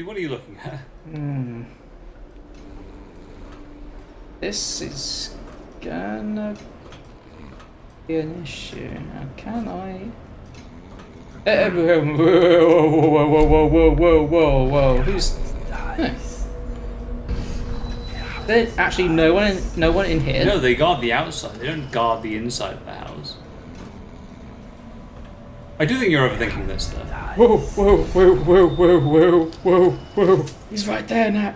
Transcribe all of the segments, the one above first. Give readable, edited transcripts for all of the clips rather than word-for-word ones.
What are you looking at? This is gonna be an issue. Now, can I? Whoa, whoa, whoa, whoa, whoa, whoa, whoa, whoa! Who's? There's actually no one in here. No, they guard the outside. They don't guard the inside of the house. I do think you're overthinking this, though. Whoa, whoa, whoa, whoa, whoa, whoa, whoa, whoa! He's right there, Nat.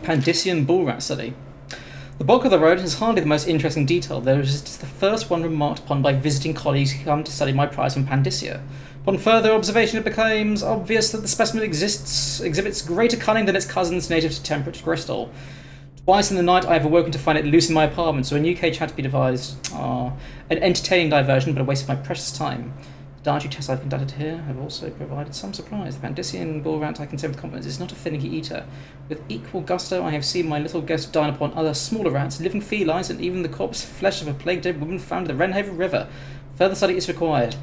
PANDYSSIAN bull rat study. The bulk of the road is hardly the most interesting detail, though it is just the first one remarked upon by visiting colleagues who come to study my prize from PANDYSSIA. Upon further observation, it becomes obvious that the specimen exhibits greater cunning than its cousins native to temperate Bristol. Twice in the night I have awoken to find it loose in my apartment, so a new cage had to be devised. An entertaining diversion, but a waste of my precious time. The dietary tests I've conducted here have also provided some surprise. The PANDYSSIAN bull rat, I can say with confidence, is not a finicky eater. With equal gusto, I have seen my little guest dine upon other smaller rats, living felines, and even the corpse flesh of a plague-dead woman found in the Wrenhaven River. Further study is required.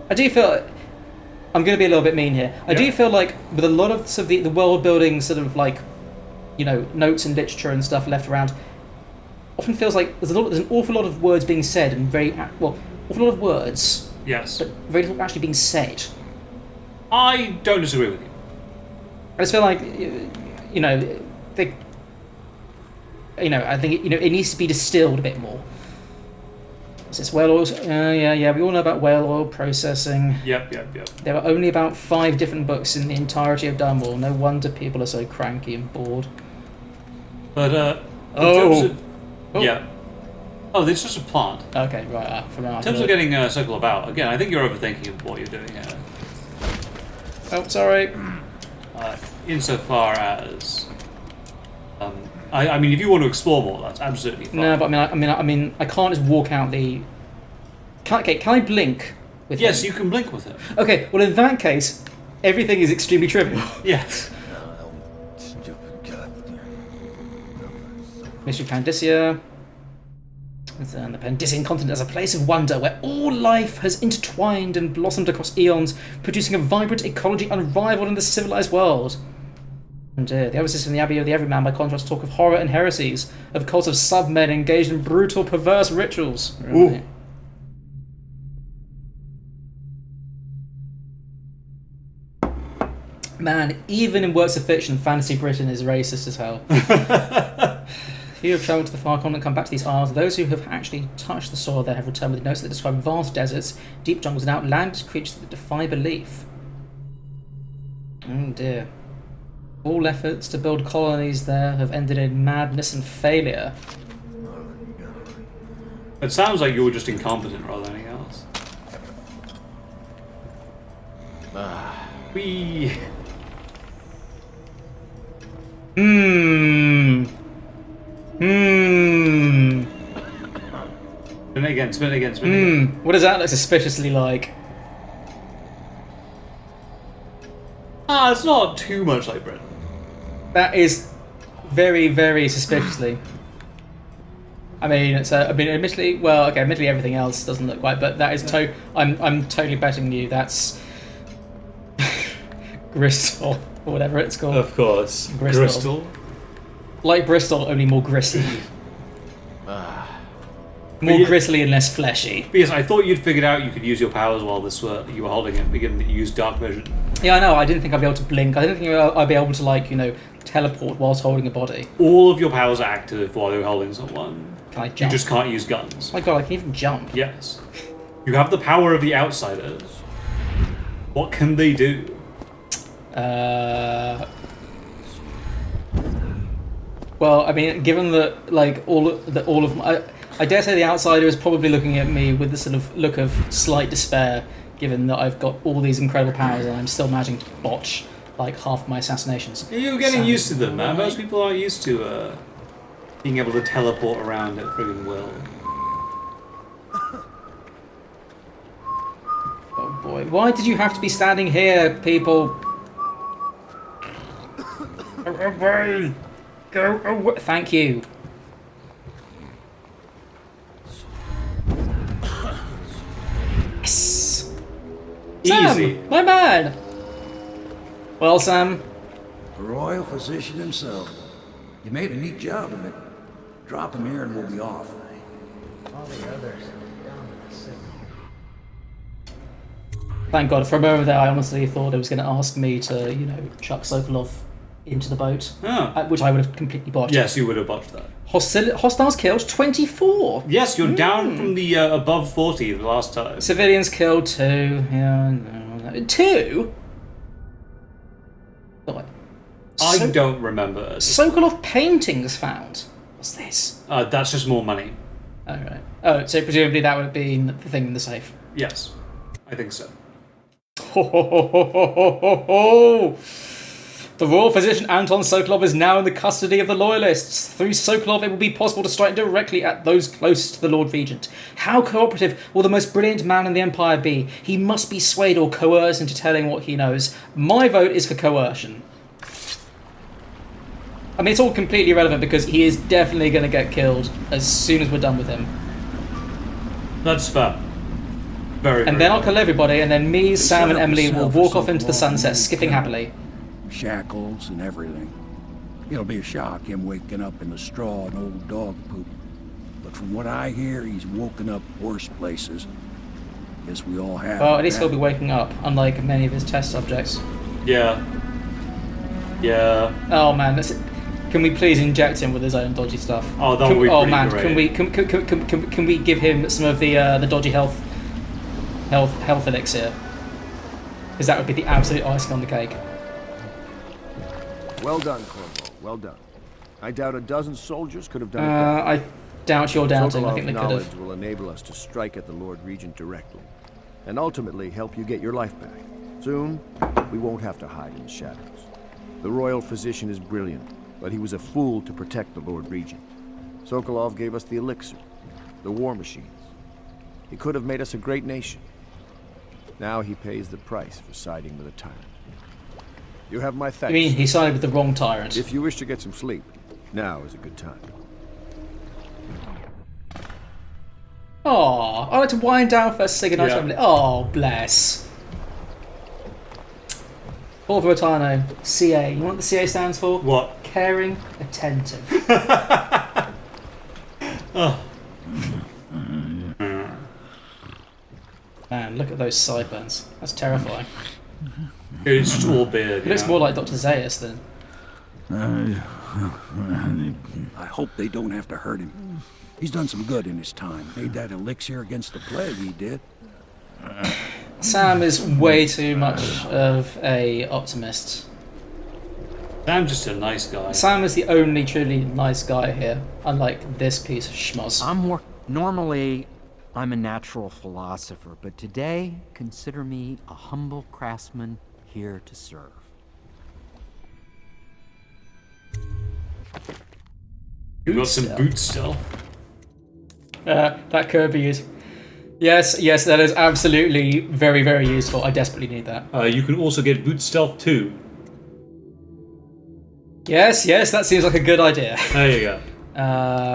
I do feel... I'm going to be a little bit mean here. I do feel like with a lot of sort of the world-building sort of like, you know, notes and literature and stuff left around, often feels like there's an awful lot of words being said and awful lot of words. Yes. But very little actually being said. I don't disagree with you. I just feel like, you know, I think it needs to be distilled a bit more. Is this whale oil? Yeah, we all know about whale oil processing. Yep. There are only about 5 different books in the entirety of Dunwall. No wonder people are so cranky and bored. But, yeah. Oh, this is just a plant. Okay, right. In terms of getting circle about, again, I think you're overthinking what you're doing here. Oh, sorry. Insofar as... I mean, if you want to explore more, that's absolutely fine. No, but I mean, I can't just walk out the. Can I blink with him? Yes, you can blink with him. Okay, well in that case, everything is extremely trivial. Yes. Mystery PANDYSSIA. And the Pandyssian continent as a place of wonder where all life has intertwined and blossomed across eons, producing a vibrant ecology unrivaled in the civilized world. And the emphasis in the Abbey of the Everyman, by contrast, talk of horror and heresies, of cults of sub-men engaged in brutal, perverse rituals. Right. Man, even in works of fiction, fantasy Britain is racist as hell. Few have travelled to the far continent come back to these isles. Those who have actually touched the soil there have returned with notes that describe vast deserts, deep jungles, and outlandish creatures that defy belief. Oh dear. All efforts to build colonies there have ended in madness and failure. It sounds like you're just incompetent rather than anything else. Whee! Spin it again. What does that look suspiciously like? It's not too much like bread. That is very, very suspiciously. I mean, admittedly, everything else doesn't look right, but that is I'm totally betting you that's Bristol or whatever it's called. Of course, Bristol. Like Bristol, only more grisly. More grisly and less fleshy. Because I thought you'd figured out you could use your powers while you were holding it, given that you used dark vision. Yeah, I know. I didn't think I'd be able to blink. I didn't think I'd be able to, teleport whilst holding a body. All of your powers are active while you're holding someone. Can I jump? You just can't use guns. Oh my god, I can even jump. Yes. You have the power of the outsiders. What can they do? Well, I mean, given that, all of my... I dare say the outsider is probably looking at me with the sort of look of slight despair, given that I've got all these incredible powers and I'm still managing to botch, half my assassinations. You're getting used to them, man. Most people aren't used to, being able to teleport around at friggin' will. Oh boy. Why did you have to be standing here, people? Go away! Go away! Thank you. Easy. Sam, my man. Well, Sam. The royal physician himself. You made a neat job of it. Drop him here and we'll be off. All the others down the signal. Thank God. For a moment there, I honestly thought it was going to ask me to, you know, chuck Sokolov into the boat, which I would have completely botched. Yes, you would have botched that. Hostiles killed 24. Yes, you're down from the above 40 the last time. Civilians killed 2. Yeah, no. 2? Oh, I don't remember. Sokolov paintings found. What's this? That's just more money. Oh, right. Oh, so presumably that would have been the thing in the safe. Yes, I think so. The royal physician Anton Sokolov is now in the custody of the Loyalists. Through Sokolov, it will be possible to strike directly at those closest to the Lord Regent. How cooperative will the most brilliant man in the Empire be? He must be swayed or coerced into telling what he knows. My vote is for coercion. I mean, it's all completely irrelevant because he is definitely going to get killed as soon as we're done with him. That's fair. Very, and then I'll kill everybody, and then me, Sam, and Emily will walk off into the sunset, skipping happily. Shackles and everything. It'll be a shock, him waking up in the straw and old dog poop. But from what I hear, he's woken up worse places. Guess we all have. Well, at least he'll be waking up, unlike many of his test subjects. Yeah. Yeah. Oh man, can we please inject him with his own dodgy stuff? Oh, that would be oh pretty man, great. can we give him some of the dodgy health elixir? Because that would be the absolute icing on the cake. Well done, Cornwall. Well done. I doubt a dozen soldiers could have done it better. I doubt you're doubting. I Sokolov's think they could knowledge have. will enable us to strike at the Lord Regent directly, and ultimately help you get your life back. Soon, we won't have to hide in the shadows. The royal physician is brilliant, but he was a fool to protect the Lord Regent. Sokolov gave us the elixir, the war machines. He could have made us a great nation. Now he pays the price for siding with a tyrant. You have my thanks. I mean, he sided with the wrong tyrant. If you wish to get some sleep, now is a good time. Aw, I like to wind down first, say goodnight to Emily. Oh, bless. Paul Vertano, CA. You know what the CA stands for? What? Caring, attentive. Oh. Man, look at those sideburns. That's terrifying. It's just all beard. He looks more like Dr. Zaius than... I hope they don't have to hurt him. He's done some good in his time. Made that elixir against the plague, he did. Sam is way too much of a optimist. Sam's just a nice guy. Sam is the only truly nice guy here, unlike this piece of schmoz. Normally, I'm a natural philosopher, but today, consider me a humble craftsman here to serve. You got some boots still. That Kirby is... Yes, that is absolutely very, very useful. I desperately need that. You can also get boot stealth too. Yes, that seems like a good idea. There you go.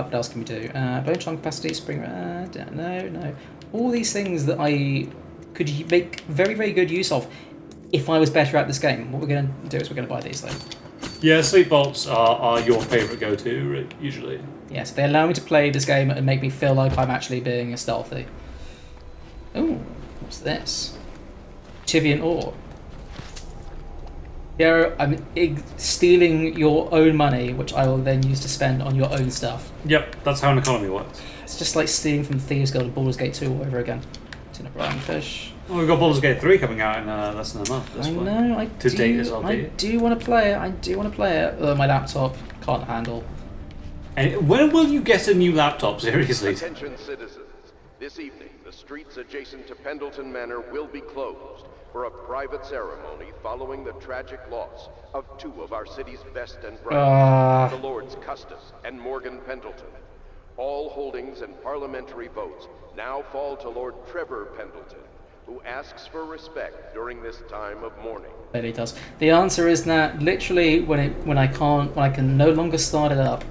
What else can we do? Bone charm capacity, spring... no. All these things that I could make very, very good use of if I was better at this game. What we're going to do is we're going to buy these, though. Yeah, sleep bolts are your favourite go-to, usually. Yes, they allow me to play this game and make me feel like I'm actually being a stealthy. Ooh, what's this? Tivian ore. Yeah, I'm stealing your own money, which I will then use to spend on your own stuff. Yep, that's how an economy works. It's just like stealing from Thieves Guild and Baldur's Gate 2 all over again. Tin of brine fish. Well, we've got Baldur's Gate 3 coming out in less than a month. I know, I do want to play it. My laptop can't handle. And when will you get a new laptop, seriously? Attention citizens. This evening, the streets adjacent to Pendleton Manor will be closed for a private ceremony following the tragic loss of two of our city's best and brightest, the Lords Custis and Morgan Pendleton. All holdings and parliamentary votes now fall to Lord Trevor Pendleton, who asks for respect during this time of mourning. It does. The answer is that literally when I can no longer start it up.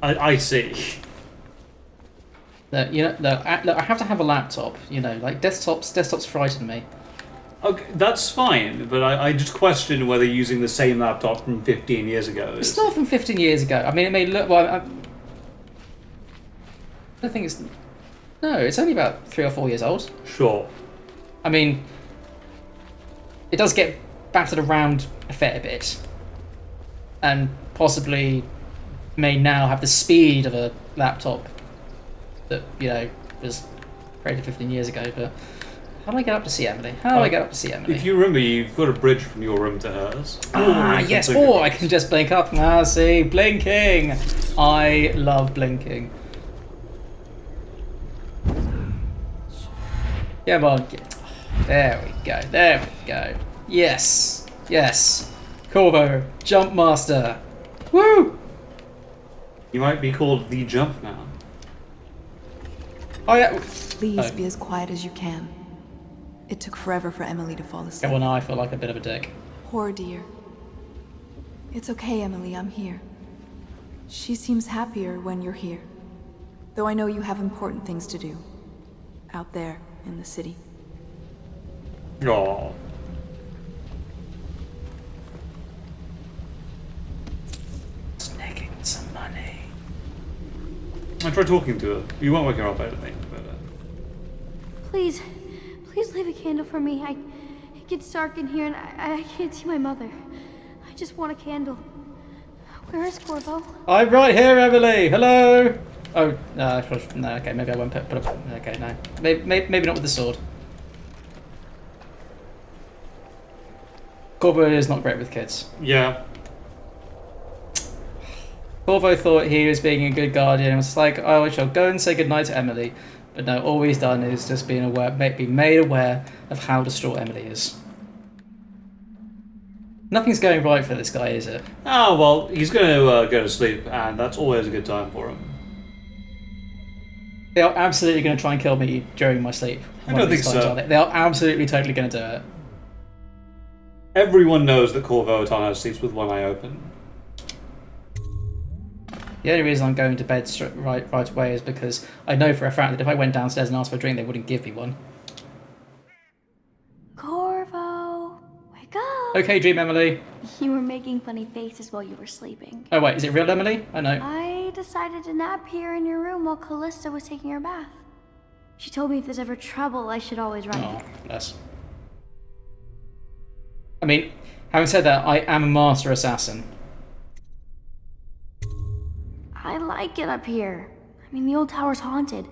I see. Look, I have to have a laptop. Like desktops frighten me. Okay, that's fine, but I just question whether using the same laptop from 15 years ago is... It's not from 15 years ago. I mean, it may look... Well, I don't think it's... No, it's only about 3 or 4 years old. Sure. I mean, it does get battered around a fair bit. And possibly may now have the speed of a laptop that, was created 15 years ago, but... How do I get up to see Emily? If you remember, you've got a bridge from your room to hers. Yes, or I can just blink up. See, blinking! I love blinking. Come on. There we go. Yes. Corvo, Jump Master. Woo! You might be called the Jump Man. Oh, yeah. Please be as quiet as you can. It took forever for Emily to fall asleep. Yeah, well, now I feel like a bit of a dick. Poor dear. It's okay, Emily, I'm here. She seems happier when you're here. Though I know you have important things to do. Out there, in the city. Aww. Snagging some money. I tried talking to her. You weren't waking her up, I don't think, but... Please leave a candle for me. It gets dark in here and I can't see my mother. I just want a candle. Where is Corvo? I'm right here, Emily. Hello. Oh no, okay. Maybe I won't put up. Okay, no. Maybe not with the sword. Corvo is not great with kids. Yeah. Corvo thought he was being a good guardian and was like, oh, I shall go and say goodnight to Emily. But no, all he's done is just be made aware of how distraught Emily is. Nothing's going right for this guy, is it? Oh, well, he's going to go to sleep, and that's always a good time for him. They are absolutely going to try and kill me during my sleep. I don't think so. They are absolutely, totally going to do it. Everyone knows that Corvo Otano sleeps with one eye open. The only reason I'm going to bed right away is because I know for a fact that if I went downstairs and asked for a drink, they wouldn't give me one. Corvo, wake up! Okay, Dream Emily. You were making funny faces while you were sleeping. Oh wait, is it real Emily? I know. I decided to nap here in your room while Callista was taking her bath. She told me if there's ever trouble, I should always run. Oh, bless. I mean, having said that, I am a master assassin. I like it up here. I mean, the old tower's haunted.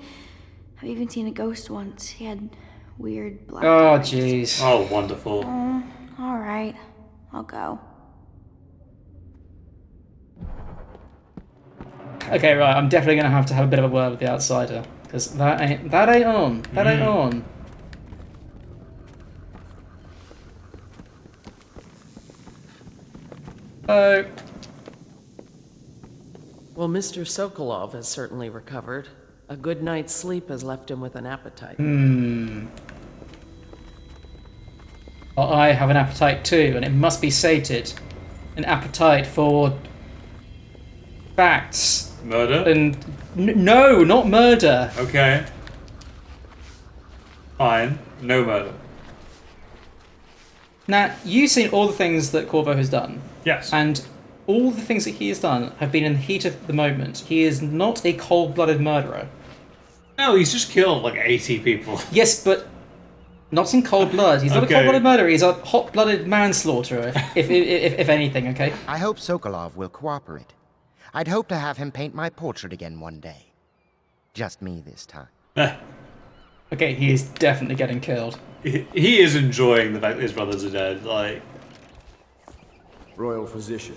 I've even seen a ghost once. He had weird black eyes. Jeez. Oh, wonderful. All right. I'll go. Okay, right. I'm definitely going to have a bit of a word with the outsider, because that ain't on. That ain't on. Oh. Well, Mr. Sokolov has certainly recovered. A good night's sleep has left him with an appetite. Well, I have an appetite too, and it must be sated. An appetite for facts. Murder? And no, not murder. Okay. Fine. No murder. Now, you've seen all the things that Corvo has done. Yes. And all the things that he has done have been in the heat of the moment. He is not a cold-blooded murderer. No, he's just killed like 80 people. Yes, but not in cold blood. He's not a cold-blooded murderer. He's a hot-blooded manslaughterer, if anything, okay? I hope Sokolov will cooperate. I'd hope to have him paint my portrait again one day. Just me this time. Okay, he is definitely getting killed. He is enjoying the fact that his brothers are dead, like... Royal Physician,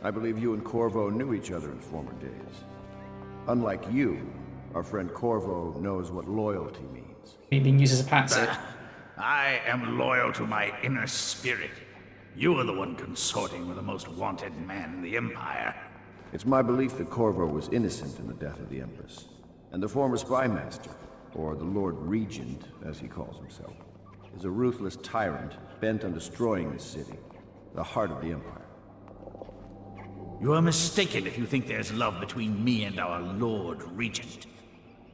I believe you and Corvo knew each other in former days. Unlike you, our friend Corvo knows what loyalty means. He being used as a patsy. I am loyal to my inner spirit. You are the one consorting with the most wanted man in the Empire. It's my belief that Corvo was innocent in the death of the Empress, and the former spy master, or the Lord Regent, as he calls himself, is a ruthless tyrant bent on destroying this city, the heart of the Empire. You are mistaken if you think there's love between me and our Lord Regent.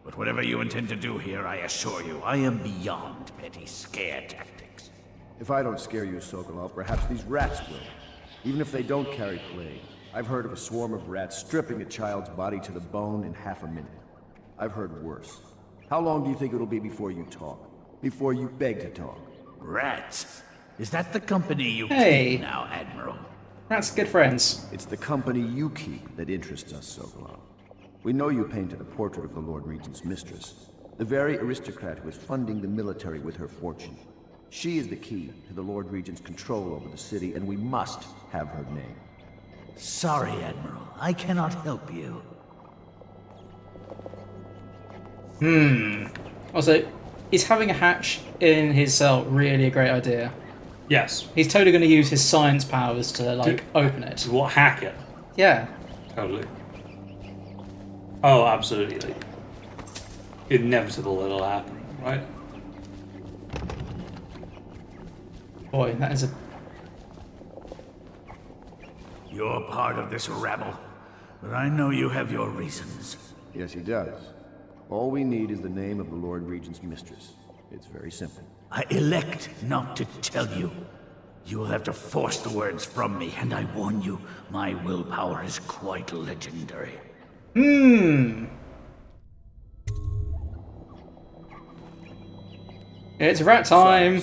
But whatever you intend to do here, I assure you, I am beyond petty scare tactics. If I don't scare you, Sokolov, perhaps these rats will. Even if they don't carry plague. I've heard of a swarm of rats stripping a child's body to the bone in half a minute. I've heard worse. How long do you think it'll be before you talk? Before you beg to talk? Rats? Is that the company you Hey. keep now, Admiral? Rats are good friends. It's the company you keep that interests us, Sokolov. We know you painted a portrait of the Lord Regent's mistress, the very aristocrat who is funding the military with her fortune. She is the key to the Lord Regent's control over the city, and we must have her name. Sorry, Admiral. I cannot help you. Also, is having a hatch in his cell really a great idea? Yes. He's totally going to use his science powers to, like, open it. What, hack it? Yeah. Totally. Oh, absolutely. Like, inevitable it'll happen, right? Boy, that is a... You're part of this rabble, but I know you have your reasons. Yes, he does. All we need is the name of the Lord Regent's mistress. It's very simple. I elect not to tell you. You will have to force the words from me, and I warn you, my willpower is quite legendary. It's rat time!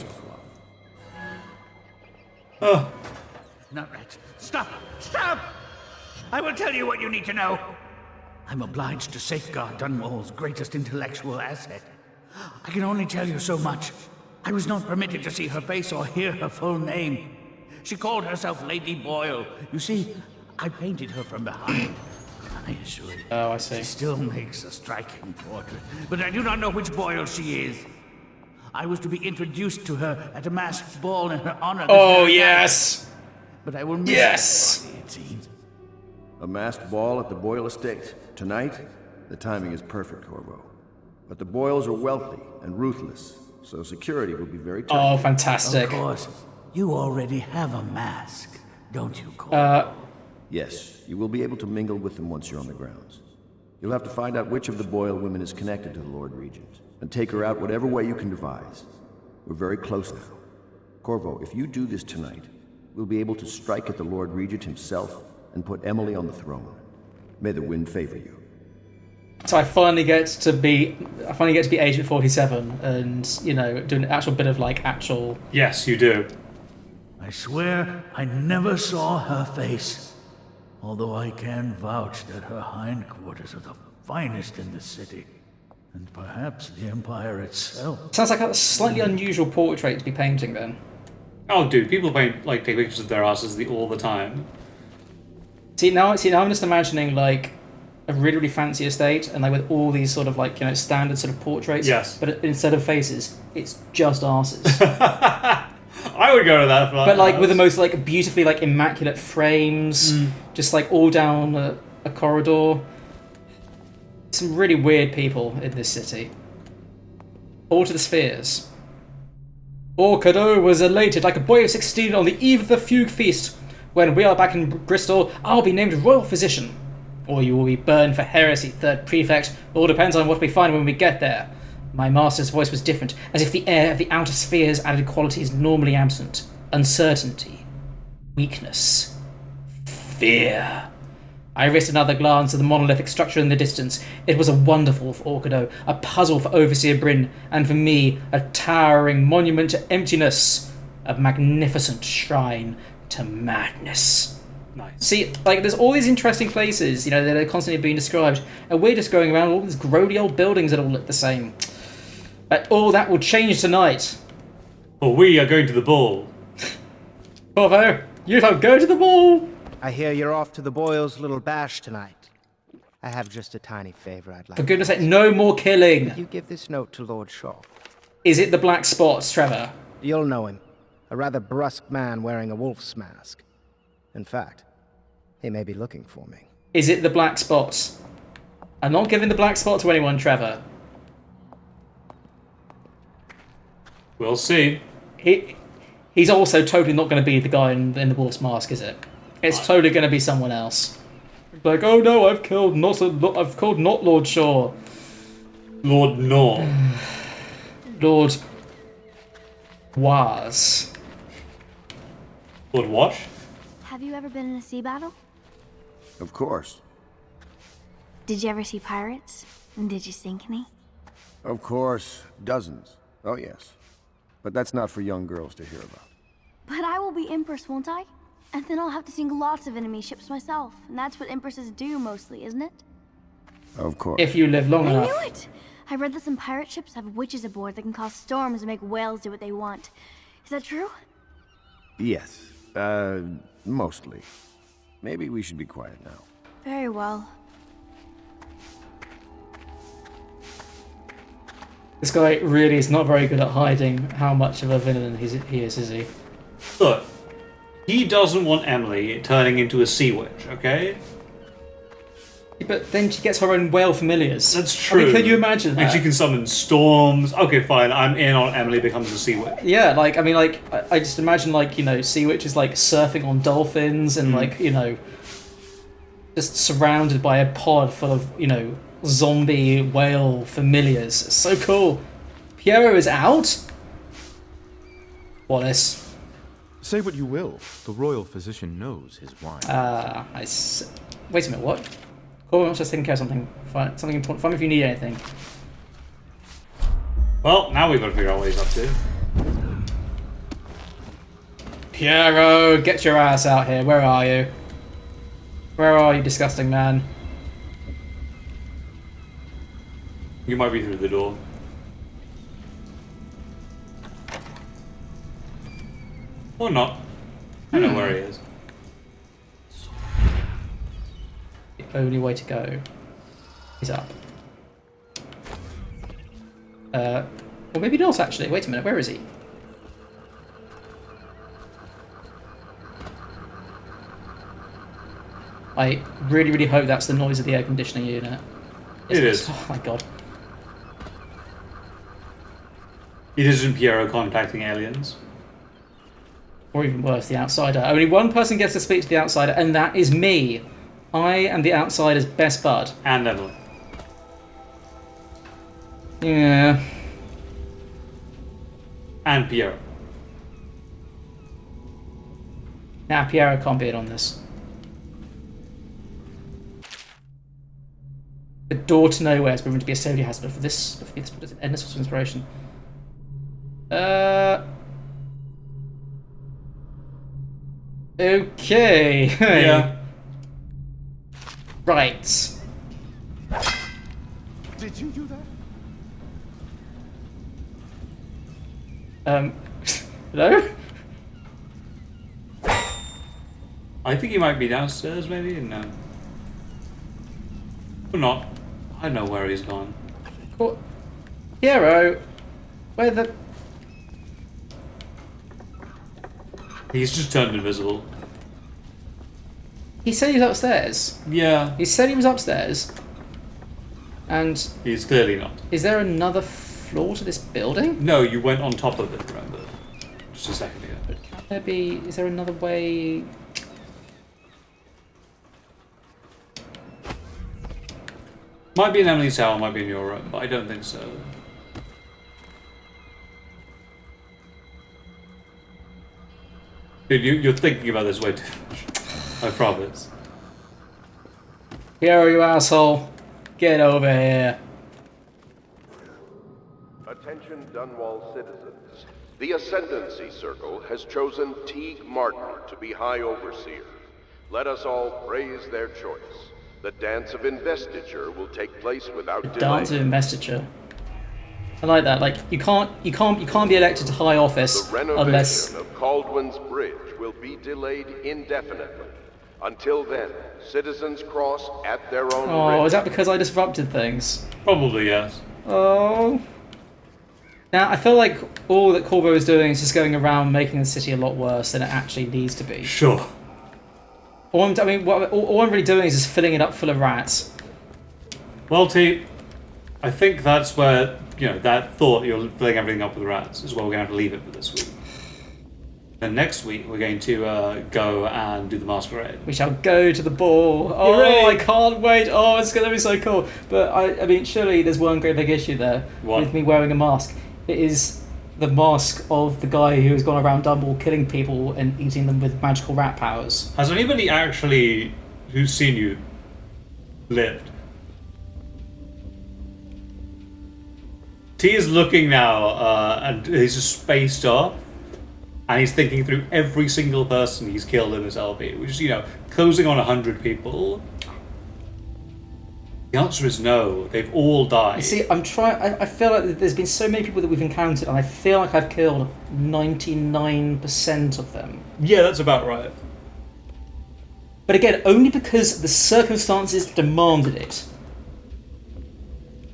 Oh. Not rats. Stop! Stop! I will tell you what you need to know. I'm obliged to safeguard Dunwall's greatest intellectual asset. I can only tell you so much. I was not permitted to see her face or hear her full name. She called herself Lady Boyle. You see, I painted her from behind. I assure you. Oh, I see. She still makes a striking portrait, but I do not know which Boyle she is. I was to be introduced to her at a masked ball in her honor. Oh, yes! But I will miss Yes! her, it seems. A masked ball at the Boyle estate. Tonight? The timing is perfect, Corvo. But the Boyles are wealthy and ruthless, so security will be very tight. Oh, fantastic. Of course. You already have a mask, don't you, Corvo? Yes, you will be able to mingle with them once you're on the grounds. You'll have to find out which of the Boyle women is connected to the Lord Regent, and take her out whatever way you can devise. We're very close now. Corvo, if you do this tonight, we'll be able to strike at the Lord Regent himself and put Emily on the throne. May the wind favor you. So I finally get to be Agent 47 and, you know, do an actual bit of, like, actual... Yes, you do. I swear I never saw her face. Although I can vouch that her hindquarters are the finest in the city. And perhaps the Empire itself. Sounds like a slightly unusual portrait to be painting, then. Oh, dude, people paint, like, take pictures of their asses all the time. See, now I'm just imagining, like, a really, really fancy estate, and like with all these sort of, like, you know, standard sort of portraits. Yes. But instead of faces, it's just asses. I would go to that. But like with the most, like, beautifully, like, immaculate frames, just like all down a corridor. Some really weird people in this city. All to the spheres. Orcado was elated like a boy of 16 on the eve of the Fugue Feast. When we are back in Bristol, I'll be named Royal Physician. Or you will be burned for heresy, Third Prefect. All depends on what we find when we get there. My master's voice was different, as if the air of the outer spheres added qualities normally absent. Uncertainty. Weakness. Fear. I risked another glance at the monolithic structure in the distance. It was a wonderful for Orcado, a puzzle for Overseer Bryn, and for me, a towering monument to emptiness. A magnificent shrine to madness. Nice. See, like, there's all these interesting places, you know, that are constantly being described, and we're just going around all these grody old buildings that all look the same. But all that will change tonight. Well, we are going to the ball. Corvo, you don't go to the ball! I hear you're off to the Boyles' little bash tonight. I have just a tiny favor I'd like. For goodness sake, no more killing! Could you give this note to Lord Shaw? Is it the Black Spots, Trevor? You'll know him. A rather brusque man wearing a wolf's mask. In fact, he may be looking for me. Is it the Black Spots? I'm not giving the Black Spot to anyone, Trevor. We'll see. He's also totally not going to be the guy in the wolf's mask, is it? It's totally going to be someone else. Like, oh no, I've killed not Lord Shaw. Lord Norm. Lord Was. Lord Wash? Have you ever been in a sea battle? Of course. Did you ever see pirates? And did you sink any? Of course. Dozens. Oh, yes. But that's not for young girls to hear about. But I will be Empress, won't I? And then I'll have to sink lots of enemy ships myself. And that's what Empresses do mostly, isn't it? Of course. If you live long I enough. knew it! I read that some pirate ships have witches aboard that can cause storms and make whales do what they want. Is that true? Yes. Mostly. Maybe we should be quiet now. Very well. This guy really is not very good at hiding how much of a villain he is he? Look, he doesn't want Emily turning into a sea witch, okay? But then she gets her own whale familiars. That's true. I mean, can you imagine that? And she can summon storms. Okay, fine, I'm in on Emily becomes a sea witch. Yeah, like, I mean, like, I just imagine, like, you know, sea witches, like, surfing on dolphins and, like, you know, just surrounded by a pod full of, you know, zombie whale familiars. It's so cool. Piero is out? Wallace. Say what you will. The royal physician knows his wine. Wait a minute, what? Corbin wants us taking care of something. Find me if you need anything. Well, now we've got to figure out what he's up to. Piero, get your ass out here. Where are you? Where are you, disgusting man? You might be through the door. Or not. I know where he is. The only way to go is up. Or maybe not, actually. Wait a minute, where is he? I really, really hope that's the noise of the air conditioning unit. It is. Oh my god. It isn't Piero contacting aliens. Or even worse, the outsider. Only one person gets to speak to the outsider, and that is me. I am the outsider's best bud. And Emily. Yeah. And Piero. Nah, Piero can't be in on this. The door to nowhere has proven to be a safety hazard, but for this endless source of inspiration. Okay. Yeah. Right. Did you do that? Hello? I think he might be downstairs, maybe? No. Or not. I don't know where he's gone. Cool. Piero, where the... He's just turned invisible. He said he was upstairs. Yeah. He said he was upstairs. And... He's clearly not. Is there another floor to this building? No, you went on top of it, remember? Just a second ago. But can there be... Is there another way... Might be in Emily's tower, might be in your room, but I don't think so. Dude, you're thinking about this way too much. I promise. Piero, you asshole. Get over here. Attention Dunwall citizens. The Ascendancy Circle has chosen Teague Martin to be High Overseer. Let us all praise their choice. The dance of investiture will take place without delay. Dance of investiture. I like that. Like you can't be elected to high office The renovation unless of Caldwell's Bridge will be delayed indefinitely. Until then, citizens cross at their own risk. is that because I disrupted things? Probably, yes. Oh. Now I feel like all that Corvo is doing is just going around making the city a lot worse than it actually needs to be. Sure. All I'm really doing is just filling it up full of rats. Well, T, I think that's where, that thought you're filling everything up with rats is where we're going to have to leave it for this week. Then next week we're going to go and do the masquerade. We shall go to the ball. Oh, Hooray! I can't wait. Oh, it's going to be so cool. But I mean, surely there's one great big issue there with me wearing a mask. It is the mask of the guy who has gone around Dunwall killing people and eating them with magical rat powers. Has anybody actually who's seen you lived? T is looking now, and he's just spaced off, and he's thinking through every single person he's killed in this LP, which is, you know, closing on 100 people. The answer is no. They've all died. You see, I'm trying. I feel like there's been so many people that we've encountered, and I feel like I've killed 99% of them. Yeah, that's about right. But again, only because the circumstances demanded it.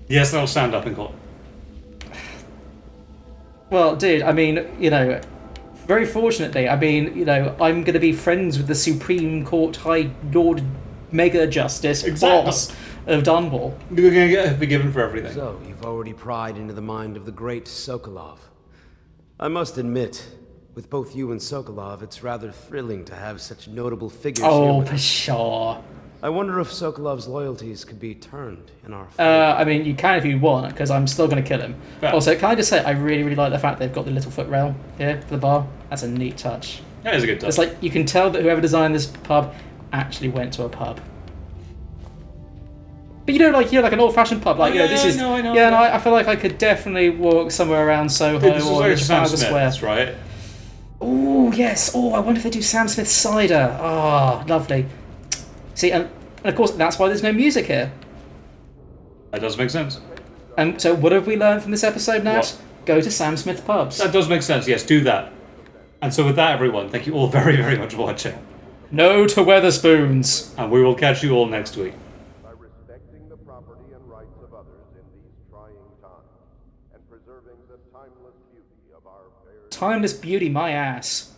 Yes, they'll stand up in court. Well, dude, I mean, you know, very fortunately, I mean, you know, I'm going to be friends with the Supreme Court High Lord Mega Justice boss of Dunwall. You're going to get forgiven for everything. So, you've already pried into the mind of the great Sokolov. I must admit, with both you and Sokolov, it's rather thrilling to have such notable figures here. Oh, for sure. I wonder if Sokolov's loyalties could be turned in our favor. I mean, you can if you want, because I'm still going to kill him. Yeah. Also, can I just say, I really, really like the fact they've got the little footrail here for the bar. That's a neat touch. That is a good touch. It's like, you can tell that whoever designed this pub actually went to a pub. But you know, like an old-fashioned pub, like, you know, this is... I know. Yeah, and I feel like I could definitely walk somewhere around Soho This is or very just Sam Trafalgar Square. Smith's, right? Oh, yes. Oh, I wonder if they do Sam Smith's cider. Ah, lovely. See, and of course, that's why there's no music here. That does make sense. And so what have we learned from this episode, Nat? What? Go to Sam Smith pubs. That does make sense, yes, do that. And so with that, everyone, thank you all very, very much for watching. No to Weatherspoons. And we will catch you all next week. By respecting the property and rights of others in these trying times, and preserving the timeless beauty of our fair... Timeless beauty, my ass.